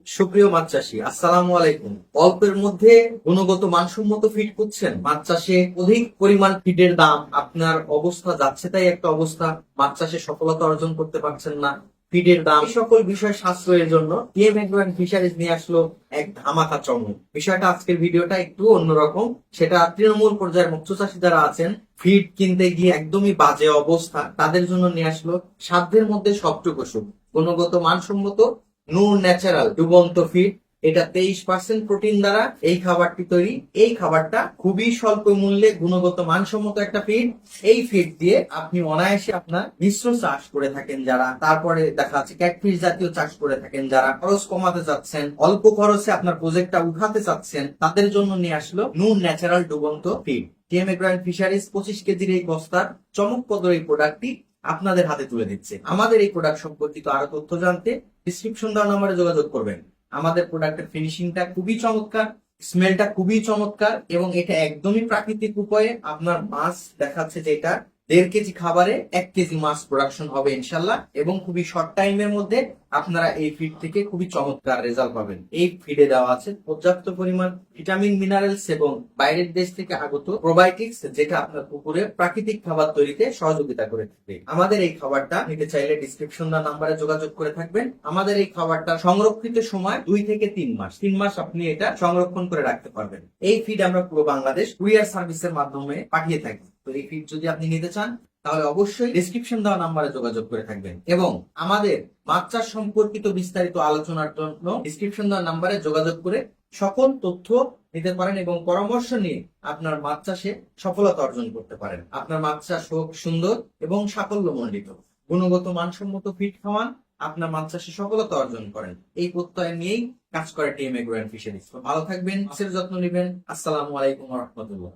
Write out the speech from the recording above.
সুপ্রিয় মাছ চাষী, আসসালামু আলাইকুম। অল্পের মধ্যে গুণগত মানসম্মত ফিড খুঁজছেন? মাছ চাষে অধিক পরিমাণ ফিডের দাম, আপনার অবস্থা যাচ্ছে তাই একটা অবস্থা, মাছ চাষে সফলতা অর্জন করতে পারছেন না, ফিডের দাম, এই সকল বিষয় সাশ্রয়ের জন্য টিএম এগ্রো অ্যান্ড ফিশারিজ নিয়ে আসলো এক ধামাকা চমক। বিষয়টা আজকের ভিডিওটা একটু অন্যরকম। সেটা তৃণমূল পর্যায়ের মৎস্য চাষী যারা আছেন, ফিড কিনতে গিয়ে একদমই বাজে অবস্থা, তাদের জন্য নিয়ে আসলো সাধ্যের মধ্যে সবটুকু সুখ, গুণগত মানসম্মত নূর ন্যাচারাল ডুবন্ত ফিড। এটা 23% প্রোটিন দ্বারা এই খাবারটি তৈরি। এই খাবারটা খুবই স্বল্প মূল্যে গুণগত মানসম্মত একটা ফিড। এই ফিড দিয়ে আপনি অনায়াসে আপনার মিশ্র চাষ করে থাকেন যারা, তারপরে দেখা যাচ্ছে ক্যাটফিশ জাতীয় চাষ করে থাকেন যারা, খরচ কমাতে চাচ্ছেন, অল্প খরচে আপনার প্রজেক্টটা উঠাতে চাচ্ছেন, তাদের জন্য নিয়ে আসলো নূর ন্যাচারাল ডুবন্ত feed. TM agro and fisheries 25 কেজির এই বস্তার চমকপ্রদ এই প্রোডাক্টটি আপনাদের হাতে তুলে দিচ্ছে। আমাদের এই প্রোডাক্ট সম্পর্কিত আরো তথ্য জানতে ডিসক্রিপশন দেওয়া নম্বরে যোগাযোগ করবেন। আমাদের প্রোডাক্টের ফিনিশিংটা খুবই চমৎকার, স্মেলটা খুবই চমৎকার, এবং এটা একদমই প্রাকৃতিক উপায়ে আপনার মাছ দেখাচ্ছে যে এটা 1.5 কেজি খাবারে 1 কেজি মাছ প্রোডাকশন হবে ইনশাল্লাহ, এবং খুবই শর্ট টাইমের মধ্যে আপনারা এই ফিড থেকে খুবই চমৎকার রেজাল্ট পাবেন। এই ফিডে দেওয়া আছে পর্যাপ্ত পরিমাণ ভিটামিন, মিনারেলস এবং বাইরের দেশ থেকে আগত প্রোবায়োটিক্স, যেটা আপনার পুকুরে প্রাকৃতিক খাবার তৈরিতে সহযোগিতা করে থাকে। আমাদের এই খাবারটা নিতে চাইলে ডিসক্রিপশন দেওয়া নাম্বারে যোগাযোগ করে থাকবেন। আমাদের এই খাবারটা সংরক্ষিত সময় 2 থেকে 3 মাস, 3 মাস আপনি এটা সংরক্ষণ করে রাখতে পারবেন। এই ফিড আমরা পুরো বাংলাদেশ কুরিয়ার সার্ভিসের মাধ্যমে পাঠিয়ে থাকি। তো এই ফিড যদি আপনি নিতে চান তাহলে অবশ্যই ডেসক্রিপশন দেওয়া নাম্বারে যোগাযোগ করে থাকবেন, এবং আমাদের মাছ চাষ সম্পর্কিত বিস্তারিত আলোচনার জন্য ডেসক্রিপশন দেওয়া নাম্বারে যোগাযোগ করে সকল তথ্য নিতে পারেন এবং পরামর্শ নিয়ে আপনার মাছ চাষে সফলতা অর্জন করতে পারেন। আপনার মাছ চাষ হোক সুন্দর এবং সাফল্যমণ্ডিত। গুণগত মানসম্মত ফিড খাওয়ান, আপনার মাছ চাষে সফলতা অর্জন করেন, এই প্রত্যয় নিয়েই কাজ করে টিএম এগ্রো অ্যান্ড ফিশারিজ। ভালো থাকবেন, মাছের যত্ন নেবেন। আসসালামু আলাইকুম ওয়া রাহমাতুল্লাহ।